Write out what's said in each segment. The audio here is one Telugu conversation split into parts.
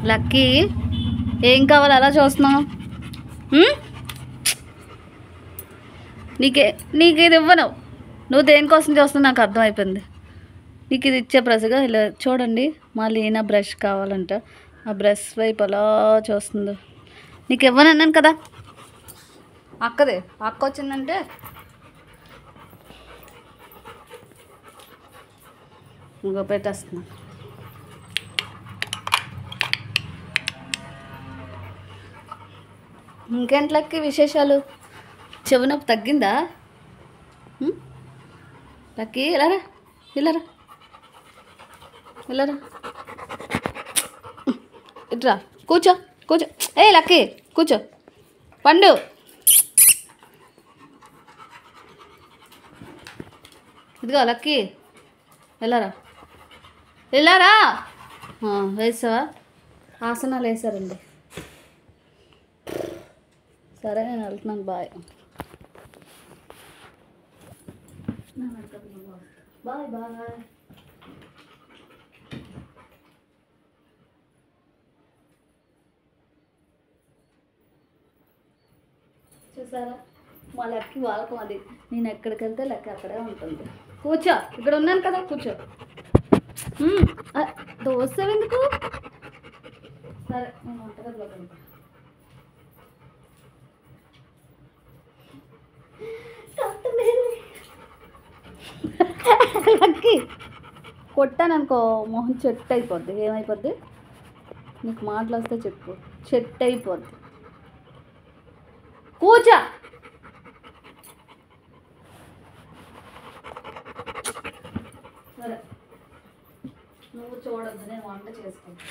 లక్కీ ఏం కావాలి అలా చూస్తున్నావు? నీకు ఇది ఇవ్వను. నువ్వు దేనికోసం చూస్తున్నావు నాకు అర్థమైపోయింది. నీకు ఇది ఇచ్చే ప్రజగా ఇలా చూడండి. మళ్ళీ ఈయన బ్రష్ కావాలంట. ఆ బ్రష్ వైపు అలా చూస్తుంది. నీకు ఇవ్వను అన్నాను కదా. అక్క వచ్చిందంటే ఇంకో పెట్టేస్తున్నా. ఇంకేంట్లకి విశేషాలు? చెవి నొప్పి తగ్గిందా? లక్కీ ఇలారా ఇలారా ఇలారా ఇట్రా కూర్చో. ఏ లక్కీ కూర్చో. పండు ఇదిగో లక్కీ వెళ్ళారా వేసావా? ఆసనాలు వేసారండి. సరే నేను వెళ్తున్నాను. Bye bye bye. చూసారా మా లక్కీ వాళ్ళకం అది. నేను ఎక్కడికి వెళ్తే లెక్క అక్కడే ఉంటుంది. కూర్చో, ఇక్కడ ఉన్నాను కదా కూర్చో. దోశ ఎందుకు? సరే నేను వంటగదిలో వెళ్తా. లక్కీ కొట్టాననుకో మొహం చెట్టు అయిపోద్ది. ఏమైపోద్ది? నీకు మాటలు వస్తే చెప్పు. చెట్టు అయిపోద్ది. కూర్చో. సరే నువ్వు చూడద్దు, నేను వంట చేసుకుంటా.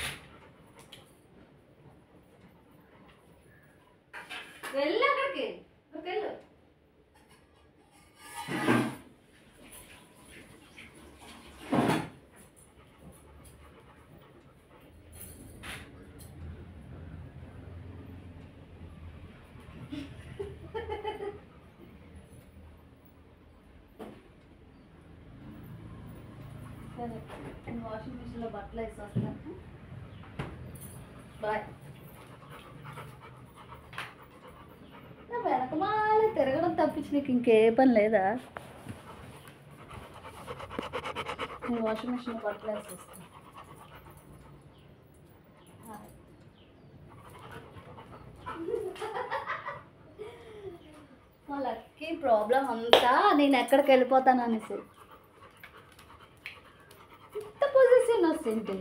వెళ్ళు అక్కడికి వెళ్ళు. సరే నేను వాషింగ్ మిషన్లో బట్టలు వేసి వస్తాను. బాయ్. నా వెనకమాల తిరగడం తప్పించి నీకు ఇంకే పని లేదా? నేను వాషింగ్ మిషన్లో బట్టలు వేసి వస్తాను. మా లక్కీ ప్రాబ్లం అంతా నేను ఎక్కడికి వెళ్ళిపోతాను అనేసి. ఇంత పొజిషన్ వస్తుంది.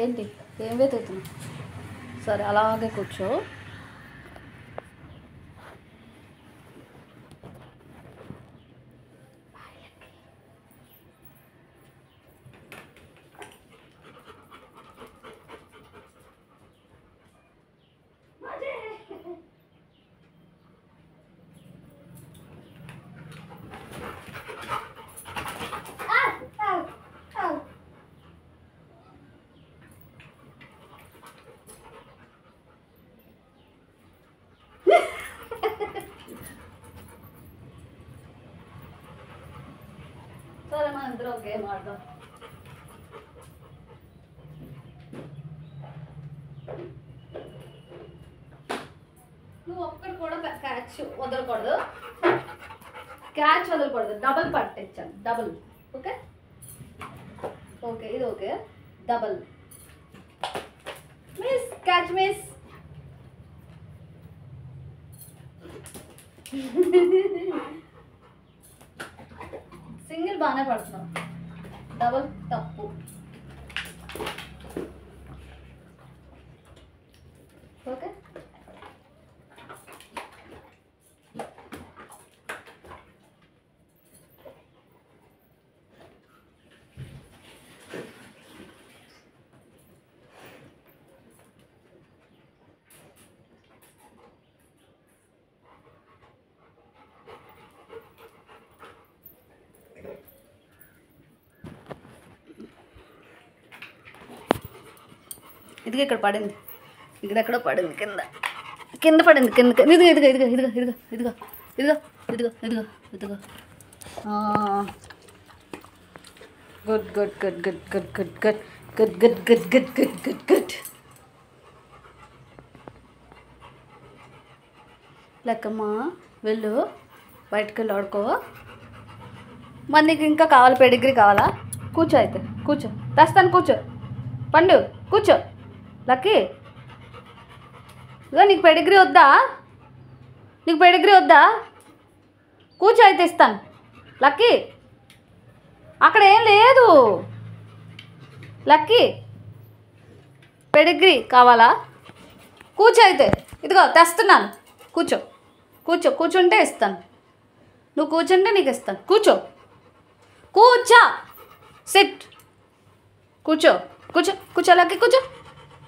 ఏంటి ఏం వెతుకుతున్నా? సరే అలాగే కూర్చో. సరే మన ఇద్దరం ఒక గేమ్ ఆడదాం. నువ్వు ఒక్కడు కూడా క్యాచ్ వదలకూడదు. డబల్ పట్టించాను. డబల్. ఓకే ఓకే ఇది okay. Double miss. Catch miss. Single బాగానే పడుతున్నావు. డబల్ తప్పు. ఓకే ఇదిగో ఇక్కడ పడింది. ఇక్కడ ఎక్కడో పడింది. కింద పడింది. కింద ఇదిగో ఇదిగో ఇదిగో ఇదిగో ఇదిగో ఇదిగో ఇదిగో ఇదిగో ఇదిగో ఇదిగో. Good good good good good good good good good good good good good good. లెక్కమ్మా వెళ్ళు, బయటకు వెళ్ళి ఆడుకో. మరి నీకు ఇంకా కావాలి, పెడిగ్రీ కావాలా? కూర్చో అయితే, కూర్చో, తెస్తాను, కూర్చో. పండు కూర్చో. లక్కీ ఇదో నీకు పెడిగ్రీ వద్దా? నీకు పెడిగ్రీ వద్దా? కూర్చో అయితే ఇస్తాను. లక్కీ అక్కడ ఏం లేదు. లక్కీ పెడిగ్రీ కావాలా? కూర్చో అయితే, ఇదిగో తెస్తున్నాను. కూర్చో, కూర్చో, కూర్చుంటే ఇస్తాను. నువ్వు కూర్చుంటే నీకు ఇస్తాను. కూర్చో, కూర్చో, సిట్. కూర్చో, కూర్చో, కూర్చో. లక్కీ కూర్చో.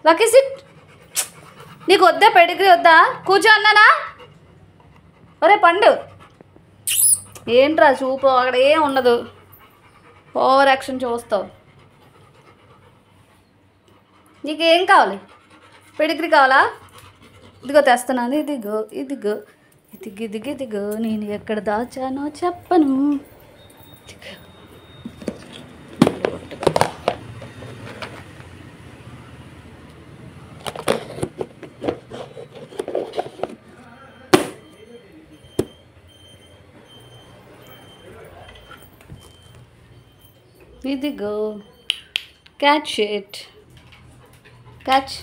Lucky SIT. నీకు వద్దా పెడిగ్రీ వద్దా? కూర్చో అన్నానా? ఒరే పండు, ఏంట్రా చూపు, అక్కడ ఏం ఉండదు, ఓవర్ యాక్షన్ చూస్తావు. నీకేం కావాలి? పెడిగ్రీ కావాలా? ఇదిగో తెస్తున్నాను. ఇదిగో ఇదిగో ఇదిగో ఇదిగో ఇదిగో. నేను ఎక్కడ దాచానో చెప్పను. ఇదిగో క్యాచ్ ఇట్. క్యాచ్.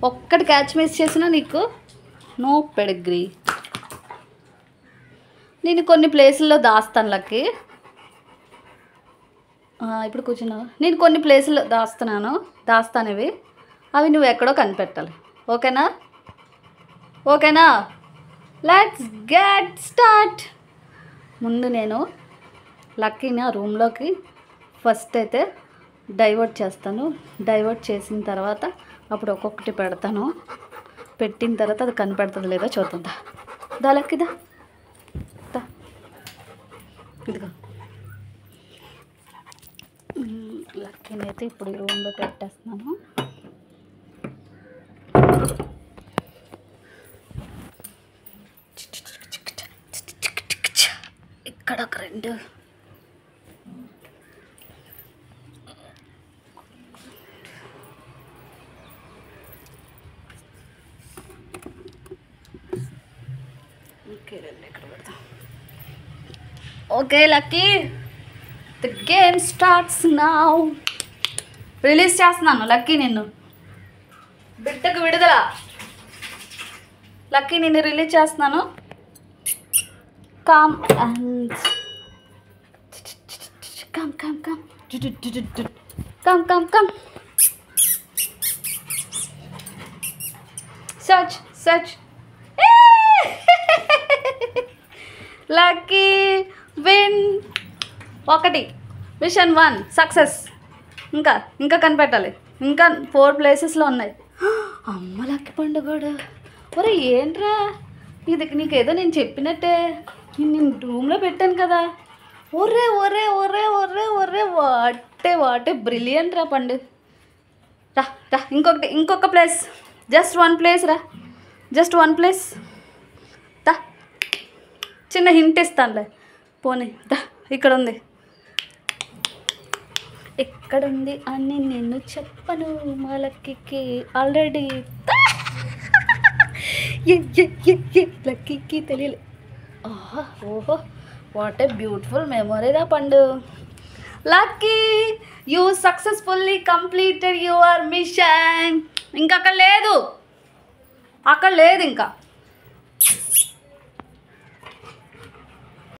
ఒక్కటి క్యాచ్ మిస్ చేసినా నీకు నో పెడిగ్రీ. నేను కొన్ని ప్లేసుల్లో దాస్తాను లక్కీ. ఇప్పుడు కూర్చున్నావు. నేను కొన్ని ప్లేసుల్లో దాస్తాను ఇవి. అవి నువ్వు ఎక్కడో కనిపెట్టాలి. ఓకేనా? ఓకేనా? Let's get start. ముందు నేను లక్కీని ఆ రూమ్లోకి ఫస్ట్ అయితే డైవర్ట్ చేస్తాను. డైవర్ట్ చేసిన తర్వాత అప్పుడు ఒక్కొక్కటి పెడతాను. పెట్టిన తర్వాత అది కనిపెడుతుంది లేదా చూద్దా. దా లక్కీదా. ఇదిగో లక్కీని అయితే ఇప్పుడు ఈ రూమ్లో పెట్టేస్తున్నాను. ఇక్కడ ఒక రెండు. Okay lucky, the game starts now. Release చేస్తున్నాను లక్కీ నిన్ను. బిడ్డకు విడుదల. లక్కీ నిన్ను రిలీజ్ చేస్తున్నాను. Come and come come come come come come. Search search. Lucky win. ఒకటి, మిషన్ 1 సక్సెస్. ఇంకా కనిపెట్టాలి. ఇంకా 4 ప్లేసెస్లో ఉన్నాయి. అమ్మ లక్కీ పండుగడు. ఒరే ఏంట్రా ఇది? నీకేదో నేను చెప్పినట్టే నేను రూమ్లో పెట్టాను కదా. ఒరే ఒరే ఒరే ఒరే ఒరే వాటే బ్రిలియంట్ రా పండు. రా రా, ఇంకొక ప్లేస్. జస్ట్ 1 ప్లేస్ రా. Just 1 place. దా, చిన్న హింట్ ఇస్తానులే. పోనీ దా, ఇక్కడ ఉంది. ఎక్కడుంది అని నేను చెప్పను. మా లక్కీకి ఆల్రెడీ లక్కీకి తెలియలే. ఓహో వాట్ ఏ బ్యూటిఫుల్ మెమొరీ రా పండు. Lucky you successfully completed your mission. ఇంకా అక్కడ లేదు ఇంకా.